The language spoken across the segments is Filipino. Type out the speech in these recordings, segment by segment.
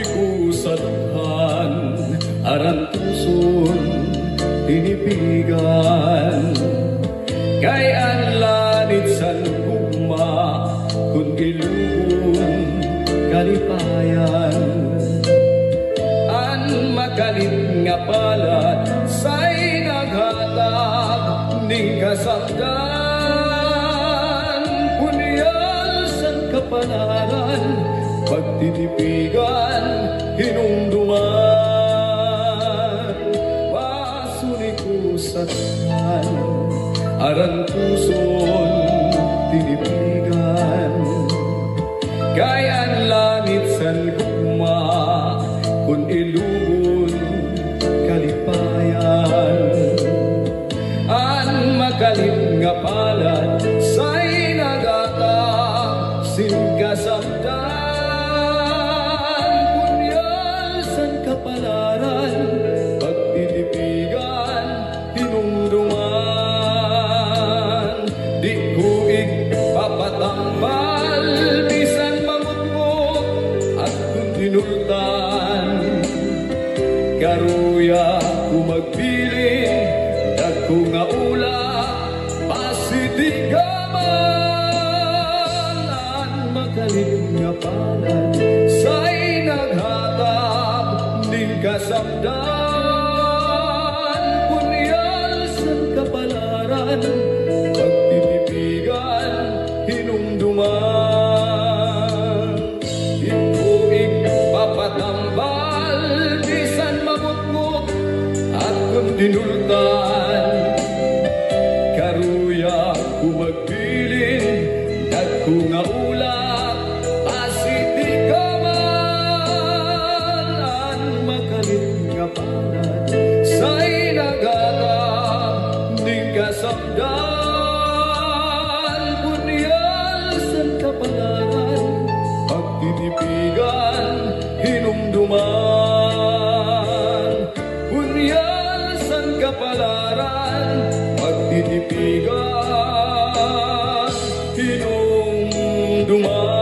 ikusadhan, aran puson tinipigan. Kay ang lanit san gugma, kung ilugon kalipayan. An makalit nga palad, sa'y naghatag ning kasabdan. Punyal san kapalaran, pagtitipigan, hinumduman. Pasuni ko sa tahan, aran puson tinipigan. Kay ang langit san gugma, kung ilugon kalipayan. Ang makalit nga palad, sa'y nagatag sin kasabdan. Punyal san kapalaran, pagtitipigan, hinumduman. Di ko papatambal, bisan mamutmot at kung tinultan. Karuya kumagbilin, dagko nga ula, pasitigaman. Ang makalit nga palad, sa'y naghatag ning kasabdan. Punyal san kapalaran, pagtitipigan, hinumduman. Ikuig papatambal, bisan mamutmut at kung dinultan. Karuya kumagbilin, dagko nga ulap, pasitigaman. Ang makalit nga palad, sa'y nagatag ning kasabdan. Punyal san kapalaran, pagtitipigan, hinumduman. Punyal san kapalaran, pagtitipigan, hinumduman.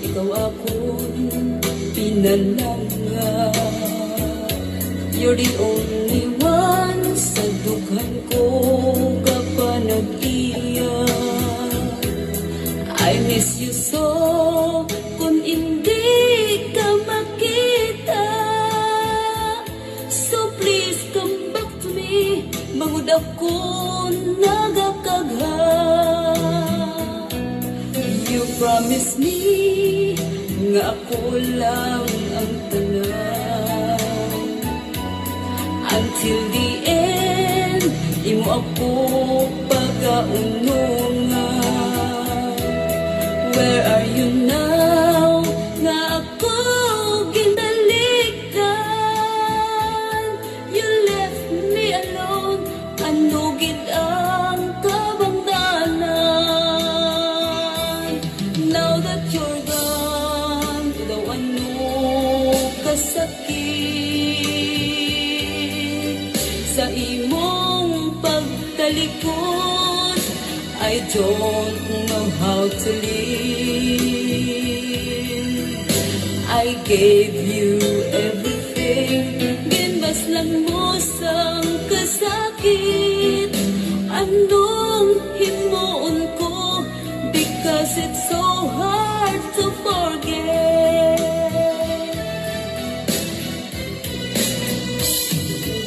Ikaw akong pinalangga. You're the only one sa dughan ko kapanag-iyak. I miss you so, kung hindi ka makita. So please come back to me, bangod ako nagakagha. You promise me nga ako lang ang tanan. Until the end, imo ako pagkaunungan. Where are you now? Nga ako ginalikan. You left me alone, anugid ang kabangdanan. Now that you're gone, daw ano kasakit sa imong pagtalikod. I don't know how to live. I gave you everything, ginbaslan mo sang kasakit. Anong himuon ko, because it's so hard to forget.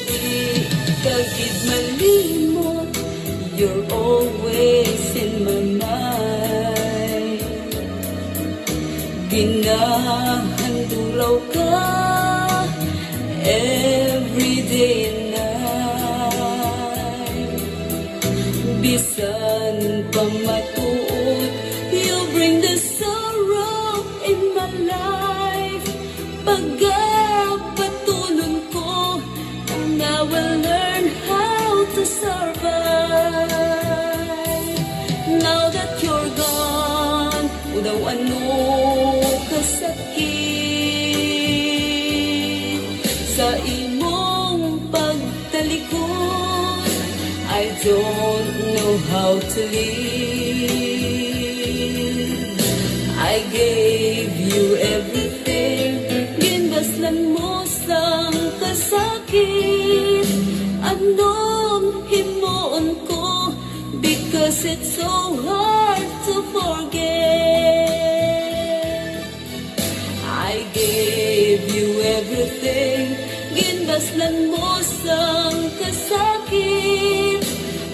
Di kagid malimot, you're always in my mind. Ginahanduraw ka every day and night. Bisan pa matuod, you bring the sorrow in my life. Pagkapatulon ko, and I will learn how to survive. I don't know how to live. I gave you everything, ginbaslan mo sang kasakit. Anong himuon ko, because it's so hard to forget. I gave you everything, ginbaslan mo sang kasakit.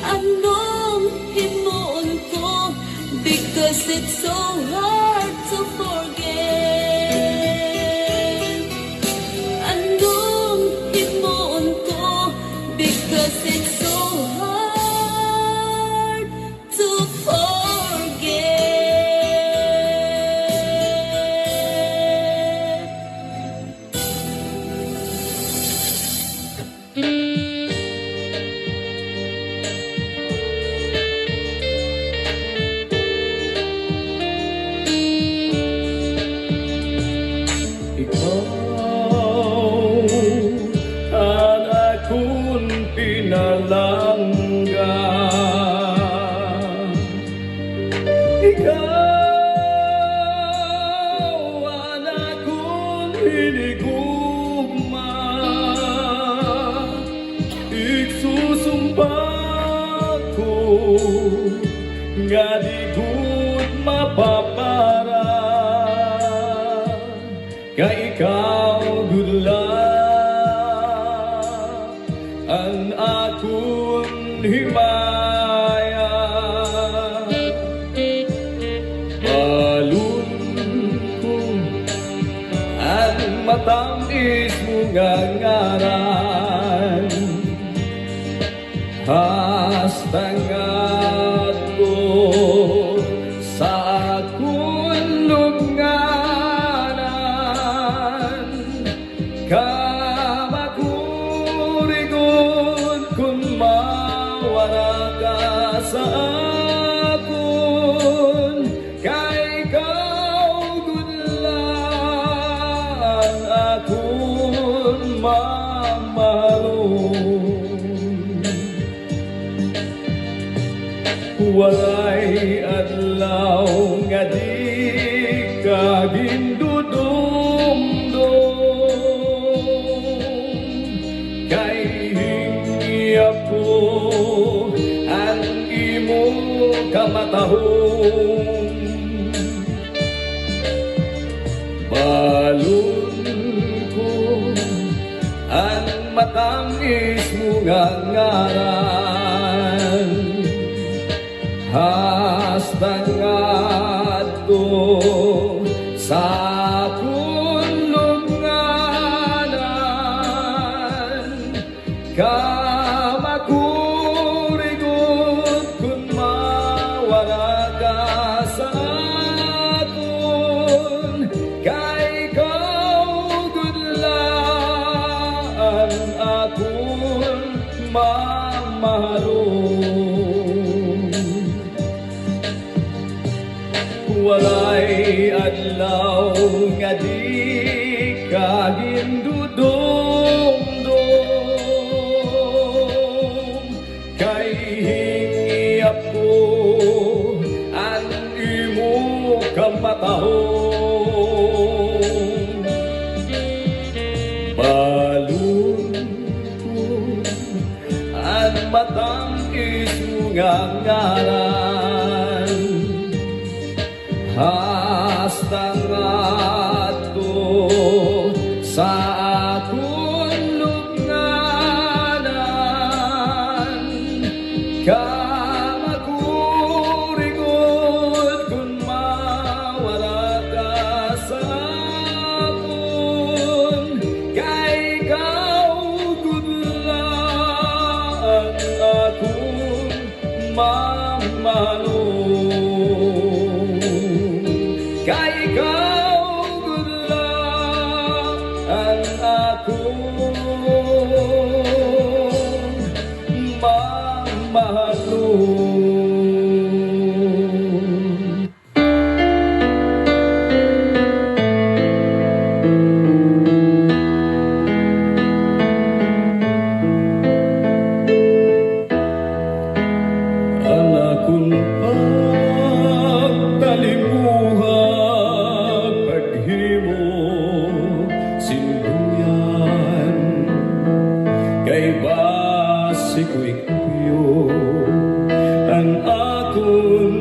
Anong himuon ko, because it's so hard to forget. Anong himuon ko, because it's so hard to forget. Ikaw ang akong pinalangga. Ikaw ang akong hinigugma. Igsusumpa ko nga di gud mapapara. Kay ikaw gudla ang akong himaya. Balon ko ang matamis mo nga ngaran. Hastangat ko sa akong lugnanan. Kamakurigon kung mawala ka sa akon. Kay ikaw gudlan akong mamahalon. Walay adlaw nga di ka gindudumdum. Kay hingi ako ang imo kamatahong. Balon ko ang matamis mo nga ngaran. Hastangat ko sa akong lugnanan. Kamakurigon kung mawala ka sa akon. Kay ikaw gudlaan akong mamahalon. Walay adlaw nga di ka gindudumdum. Kay hingi ako ang imo kamatahong. Balon ko ang matamis mo nga ngaran. Hastangat ko sa akong lugnanan. Kamakurigon kung mawala ka sa akon. Kay ikaw gudlaan akong mamahalon. basi ko'y kapuyo ang akon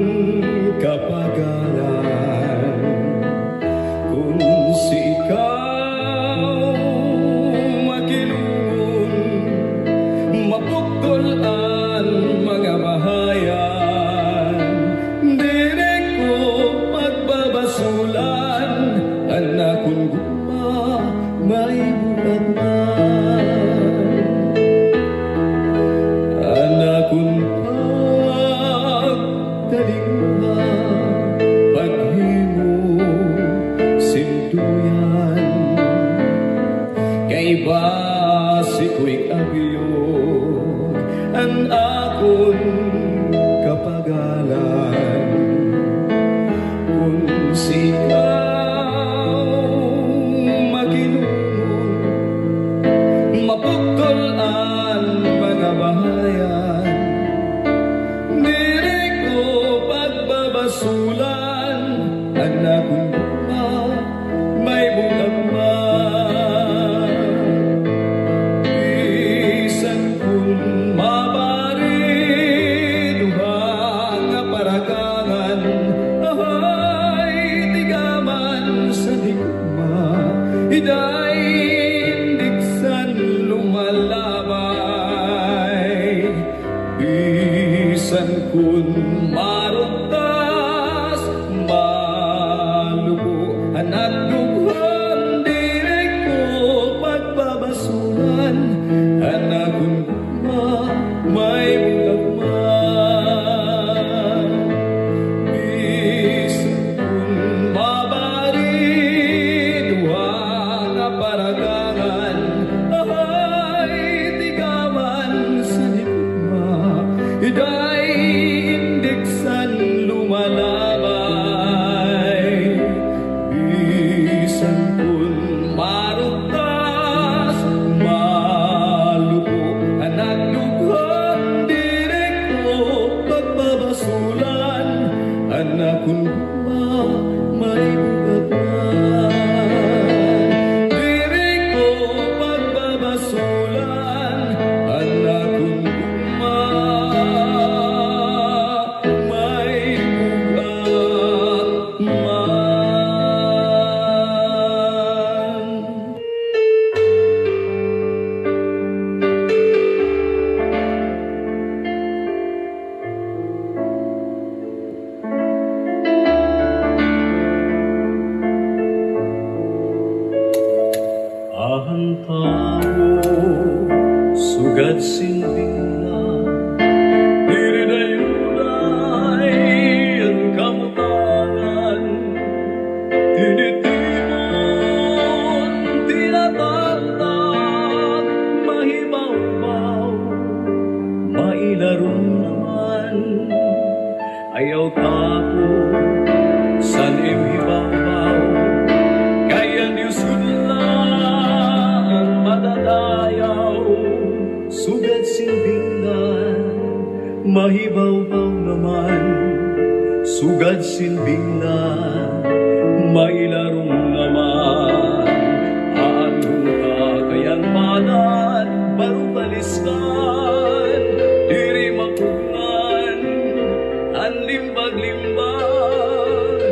kapagalan. Kung si ikaw makilungon, mapukol ang mga bahayan, dire ko pagbabasulan ang akon guma may bulag man. Ang akon pagtalingga paghimo sintuyan, kay basi ko'y abiyog ang akon kapagalan. Kung si ikaw makinungon, mapukol ang mga bahayan, dire ko pagbabasulan ang akong guma may bulag man. Bisan kung mabari duha nga paragangan, ahay tigaman sa digma, iday indiksan lumalabay. Bisan kun marugtas malubo anak dughan, dire ko pagbabasulan anak guma may bulag man. Bisan kun mabari duha nga paragangan, ahay tigaman sa digma, iday indiksan lumalabay. Bisan kun marugtas malubo anak dughan, dire ko pagbabasulan anak kun guma may bugat man. Dire ko pagbabasulan anak kun guma may bugat man. Ahang tao, sugad silbing na, diri na yunay ang kamutangan. Tinitimon, tinatatag, mahibaw-baw, mailarong naman. Ayaw tapo, san imhibaw-baw, kaya niyusud lang matadayaw. Sugad silbingan, mahibaw-baw naman. Sugad silbingan, mailarong naman. Aanong ka kayan manan, barubaliskan, diri mapungan, ang limbag-limbag.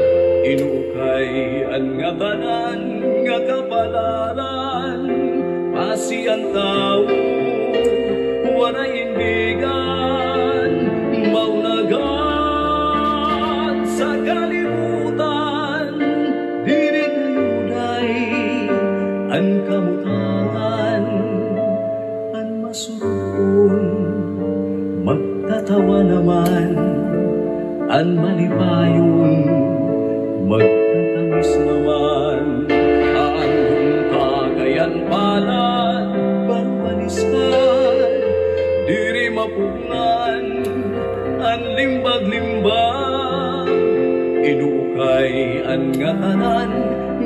Inukay ang nga banan, nga kapalaran, pasi ang tao, waray indigan, maunagan sa kalibutan, diri nayunay ang kamutangan, ang masurupon, magtatawa naman, ang malipayon, magtatamis naman. Aanong kagayan palan, barbaniskan, diri mapungan, ang limbag-limbag. Inukay ang nga tanan,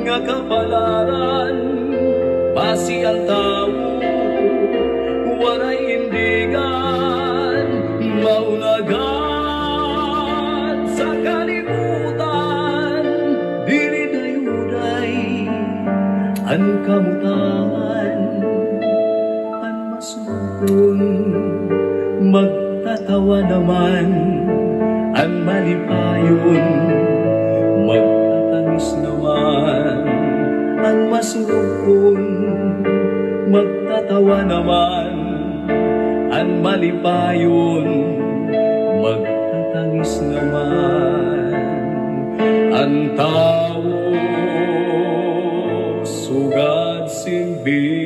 nga kapalaran, pasi ang tao, waray indigan, maunagan sa kalibutan, diri dayuday ang kamutangan, ang masukon, magtatawa naman ang malipayon, magtatangis naman ang masurukon, magtatawa naman ang malipayon, magtatangis naman ang tao, sugat silbi.